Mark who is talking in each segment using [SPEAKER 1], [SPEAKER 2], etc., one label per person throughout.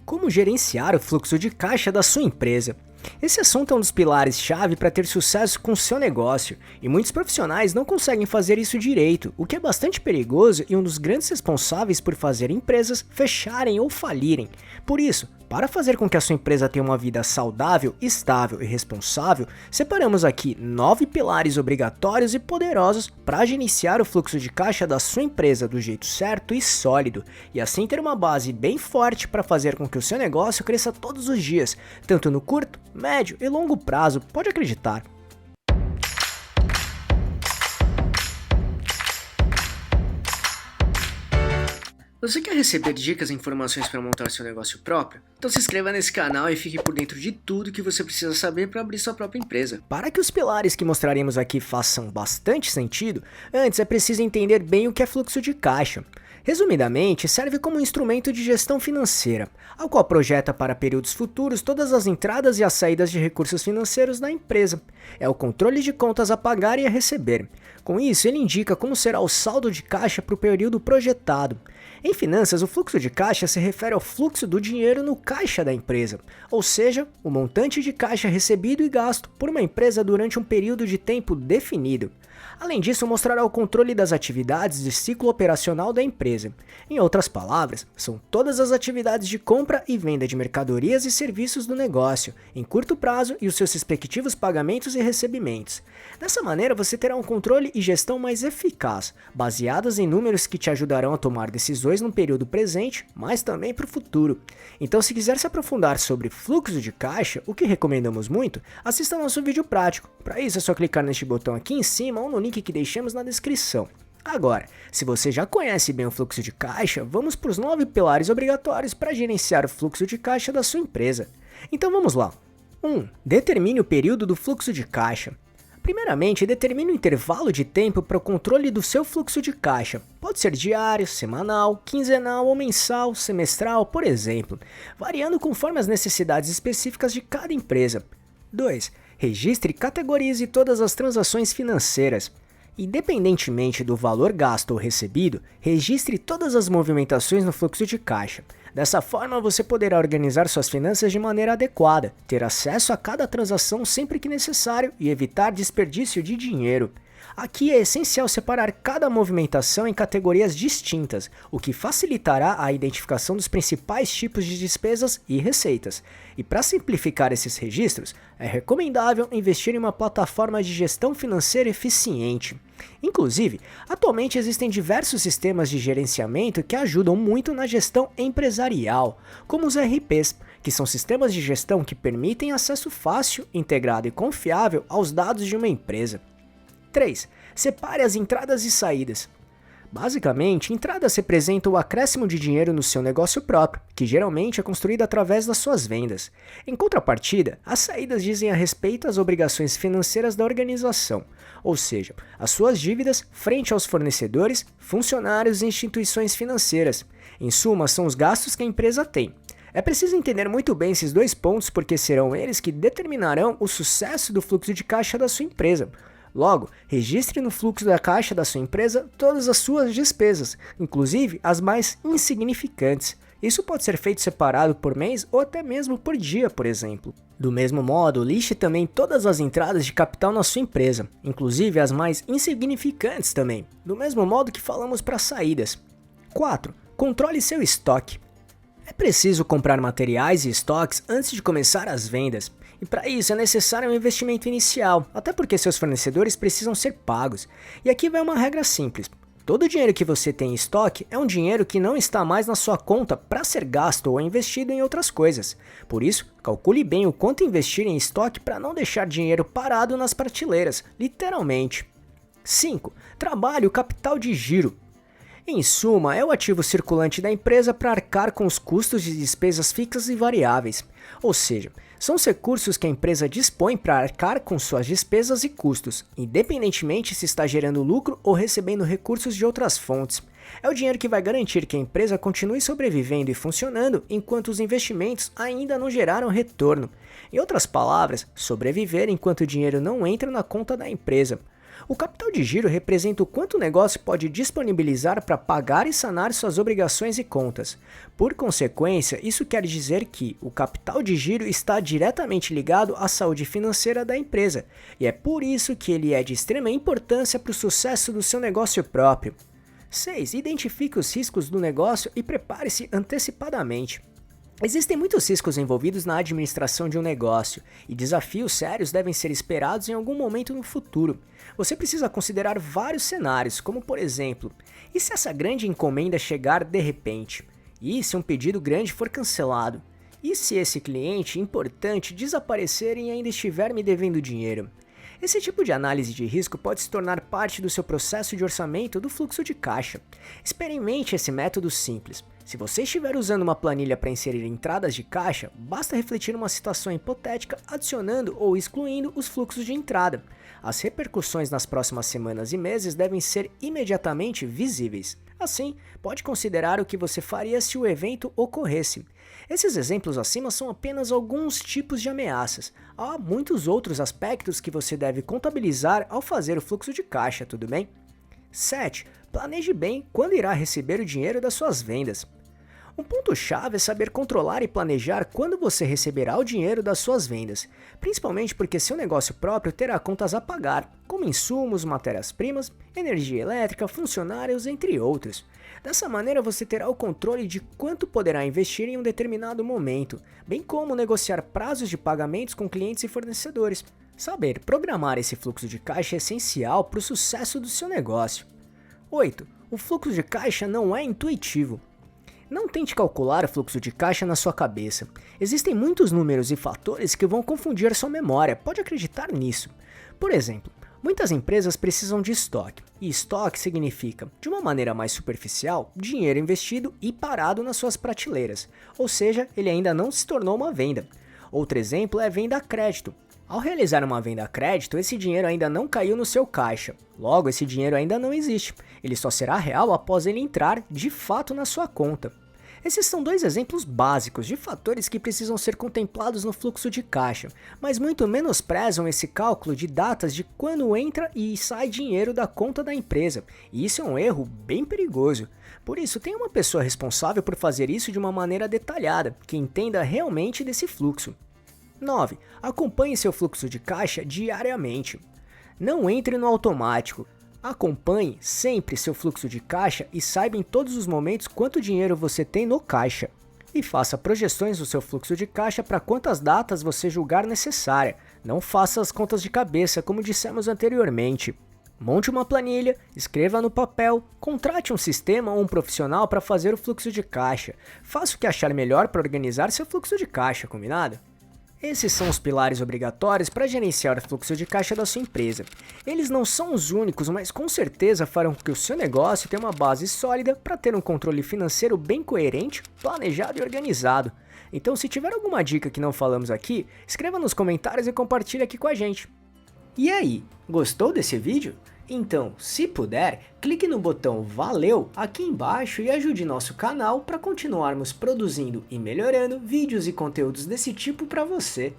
[SPEAKER 1] Como gerenciar o fluxo de caixa da sua empresa? Esse assunto é um dos pilares-chave para ter sucesso com o seu negócio, e muitos profissionais não conseguem fazer isso direito, o que é bastante perigoso e um dos grandes responsáveis por fazer empresas fecharem ou falirem. Por isso, para fazer com que a sua empresa tenha uma vida saudável, estável e responsável, separamos aqui 9 pilares obrigatórios e poderosos para gerenciar o fluxo de caixa da sua empresa do jeito certo e sólido, e assim ter uma base bem forte para fazer com que o seu negócio cresça todos os dias, tanto no curto, médio e longo prazo, pode acreditar. Você quer receber dicas e informações para montar seu negócio próprio? Então se inscreva nesse canal e fique por dentro de tudo que você precisa saber para abrir sua própria empresa. Para que os pilares que mostraremos aqui façam bastante sentido, antes é preciso entender bem o que é fluxo de caixa. Resumidamente, serve como um instrumento de gestão financeira, ao qual projeta para períodos futuros todas as entradas e as saídas de recursos financeiros da empresa. É o controle de contas a pagar e a receber. Com isso, ele indica como será o saldo de caixa para o período projetado. Em finanças, o fluxo de caixa se refere ao fluxo do dinheiro no caixa da empresa, ou seja, o montante de caixa recebido e gasto por uma empresa durante um período de tempo definido. Além disso, mostrará o controle das atividades de ciclo operacional da empresa. Em outras palavras, são todas as atividades de compra e venda de mercadorias e serviços do negócio, em curto prazo e os seus respectivos pagamentos e recebimentos. Dessa maneira, você terá um controle e gestão mais eficaz, baseados em números que te ajudarão a tomar decisões no período presente, mas também para o futuro. Então, se quiser se aprofundar sobre fluxo de caixa, o que recomendamos muito, assista ao nosso vídeo prático. Para isso, é só clicar neste botão aqui em cima ou no link que deixamos na descrição. Agora, se você já conhece bem o fluxo de caixa, vamos para os 9 pilares obrigatórios para gerenciar o fluxo de caixa da sua empresa. Então vamos lá. 1. Determine o período do fluxo de caixa. Primeiramente, determine o intervalo de tempo para o controle do seu fluxo de caixa. Pode ser diário, semanal, quinzenal ou mensal, semestral, por exemplo, variando conforme as necessidades específicas de cada empresa. 2. Registre e categorize todas as transações financeiras. Independentemente do valor gasto ou recebido, registre todas as movimentações no fluxo de caixa. Dessa forma, você poderá organizar suas finanças de maneira adequada, ter acesso a cada transação sempre que necessário e evitar desperdício de dinheiro. Aqui é essencial separar cada movimentação em categorias distintas, o que facilitará a identificação dos principais tipos de despesas e receitas. E para simplificar esses registros, é recomendável investir em uma plataforma de gestão financeira eficiente. Inclusive, atualmente existem diversos sistemas de gerenciamento que ajudam muito na gestão empresarial, como os ERPs, que são sistemas de gestão que permitem acesso fácil, integrado e confiável aos dados de uma empresa. 3. Separe as entradas e saídas. Basicamente, entradas representam o acréscimo de dinheiro no seu negócio próprio, que geralmente é construído através das suas vendas. Em contrapartida, as saídas dizem a respeito às obrigações financeiras da organização, ou seja, as suas dívidas frente aos fornecedores, funcionários e instituições financeiras. Em suma, são os gastos que a empresa tem. É preciso entender muito bem esses dois pontos porque serão eles que determinarão o sucesso do fluxo de caixa da sua empresa. Logo, registre no fluxo da caixa da sua empresa todas as suas despesas, inclusive as mais insignificantes. Isso pode ser feito separado por mês ou até mesmo por dia, por exemplo. Do mesmo modo, liste também todas as entradas de capital na sua empresa, inclusive as mais insignificantes também, do mesmo modo que falamos para saídas. 4. Controle seu estoque. É preciso comprar materiais e estoques antes de começar as vendas. E para isso é necessário um investimento inicial, até porque seus fornecedores precisam ser pagos. E aqui vai uma regra simples. Todo o dinheiro que você tem em estoque é um dinheiro que não está mais na sua conta para ser gasto ou investido em outras coisas. Por isso, calcule bem o quanto investir em estoque para não deixar dinheiro parado nas prateleiras, literalmente. 5. Trabalhe o capital de giro. Em suma, é o ativo circulante da empresa para arcar com os custos de despesas fixas e variáveis. Ou seja, são os recursos que a empresa dispõe para arcar com suas despesas e custos, independentemente se está gerando lucro ou recebendo recursos de outras fontes. É o dinheiro que vai garantir que a empresa continue sobrevivendo e funcionando enquanto os investimentos ainda não geraram retorno. Em outras palavras, sobreviver enquanto o dinheiro não entra na conta da empresa. O capital de giro representa o quanto o negócio pode disponibilizar para pagar e sanar suas obrigações e contas. Por consequência, isso quer dizer que o capital de giro está diretamente ligado à saúde financeira da empresa, e é por isso que ele é de extrema importância para o sucesso do seu negócio próprio. 6. Identifique os riscos do negócio e prepare-se antecipadamente. Existem muitos riscos envolvidos na administração de um negócio, e desafios sérios devem ser esperados em algum momento no futuro. Você precisa considerar vários cenários, como por exemplo, e se essa grande encomenda chegar de repente? E se um pedido grande for cancelado? E se esse cliente importante desaparecer e ainda estiver me devendo dinheiro? Esse tipo de análise de risco pode se tornar parte do seu processo de orçamento do fluxo de caixa. Experimente esse método simples. Se você estiver usando uma planilha para inserir entradas de caixa, basta refletir uma situação hipotética adicionando ou excluindo os fluxos de entrada. As repercussões nas próximas semanas e meses devem ser imediatamente visíveis. Assim, pode considerar o que você faria se o evento ocorresse. Esses exemplos acima são apenas alguns tipos de ameaças. Há muitos outros aspectos que você deve contabilizar ao fazer o fluxo de caixa, tudo bem? 7. Planeje bem quando irá receber o dinheiro das suas vendas. Um ponto-chave é saber controlar e planejar quando você receberá o dinheiro das suas vendas, principalmente porque seu negócio próprio terá contas a pagar, como insumos, matérias-primas, energia elétrica, funcionários, entre outros. Dessa maneira você terá o controle de quanto poderá investir em um determinado momento, bem como negociar prazos de pagamentos com clientes e fornecedores. Saber programar esse fluxo de caixa é essencial para o sucesso do seu negócio. 8. O fluxo de caixa não é intuitivo. Não tente calcular o fluxo de caixa na sua cabeça. Existem muitos números e fatores que vão confundir sua memória, pode acreditar nisso. Por exemplo, muitas empresas precisam de estoque, e estoque significa, de uma maneira mais superficial, dinheiro investido e parado nas suas prateleiras, ou seja, ele ainda não se tornou uma venda. Outro exemplo é venda a crédito. Ao realizar uma venda a crédito, esse dinheiro ainda não caiu no seu caixa, logo esse dinheiro ainda não existe, ele só será real após ele entrar de fato na sua conta. Esses são dois exemplos básicos de fatores que precisam ser contemplados no fluxo de caixa, mas muito menosprezam esse cálculo de datas de quando entra e sai dinheiro da conta da empresa, e isso é um erro bem perigoso. Por isso, tenha uma pessoa responsável por fazer isso de uma maneira detalhada, que entenda realmente desse fluxo. 9. Acompanhe seu fluxo de caixa diariamente. Não entre no automático. Acompanhe sempre seu fluxo de caixa e saiba em todos os momentos quanto dinheiro você tem no caixa. E faça projeções do seu fluxo de caixa para quantas datas você julgar necessária. Não faça as contas de cabeça, como dissemos anteriormente. Monte uma planilha, escreva no papel, contrate um sistema ou um profissional para fazer o fluxo de caixa. Faça o que achar melhor para organizar seu fluxo de caixa, combinado? Esses são os pilares obrigatórios para gerenciar o fluxo de caixa da sua empresa. Eles não são os únicos, mas com certeza farão com que o seu negócio tenha uma base sólida para ter um controle financeiro bem coerente, planejado e organizado. Então, se tiver alguma dica que não falamos aqui, escreva nos comentários e compartilhe aqui com a gente. E aí, gostou desse vídeo? Então, se puder, clique no botão Valeu aqui embaixo e ajude nosso canal para continuarmos produzindo e melhorando vídeos e conteúdos desse tipo para você.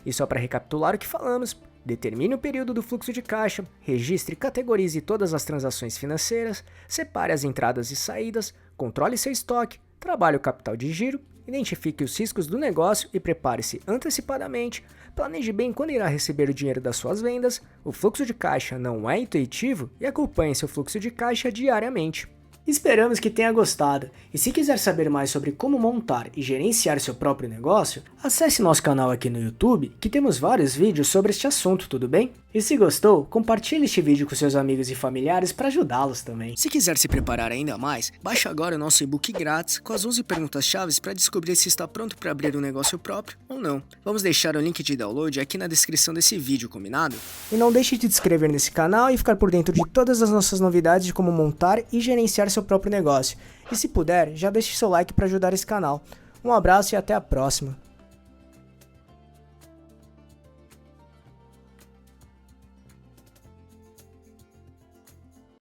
[SPEAKER 1] E só para recapitular o que falamos, determine o período do fluxo de caixa, registre e categorize todas as transações financeiras, separe as entradas e saídas, controle seu estoque, trabalhe o capital de giro, identifique os riscos do negócio e prepare-se antecipadamente, planeje bem quando irá receber o dinheiro das suas vendas, o fluxo de caixa não é intuitivo e acompanhe seu fluxo de caixa diariamente. Esperamos que tenha gostado, e se quiser saber mais sobre como montar e gerenciar seu próprio negócio, acesse nosso canal aqui no YouTube, que temos vários vídeos sobre este assunto, tudo bem? E se gostou, compartilhe este vídeo com seus amigos e familiares para ajudá-los também. Se quiser se preparar ainda mais, baixe agora o nosso e-book grátis com as 11 perguntas-chave para descobrir se está pronto para abrir um negócio próprio ou não. Vamos deixar o link de download aqui na descrição desse vídeo, combinado? E não deixe de se inscrever nesse canal e ficar por dentro de todas as nossas novidades de como montar e gerenciar seu próprio negócio. E se puder, já deixe seu like para ajudar esse canal. Um abraço e até a próxima.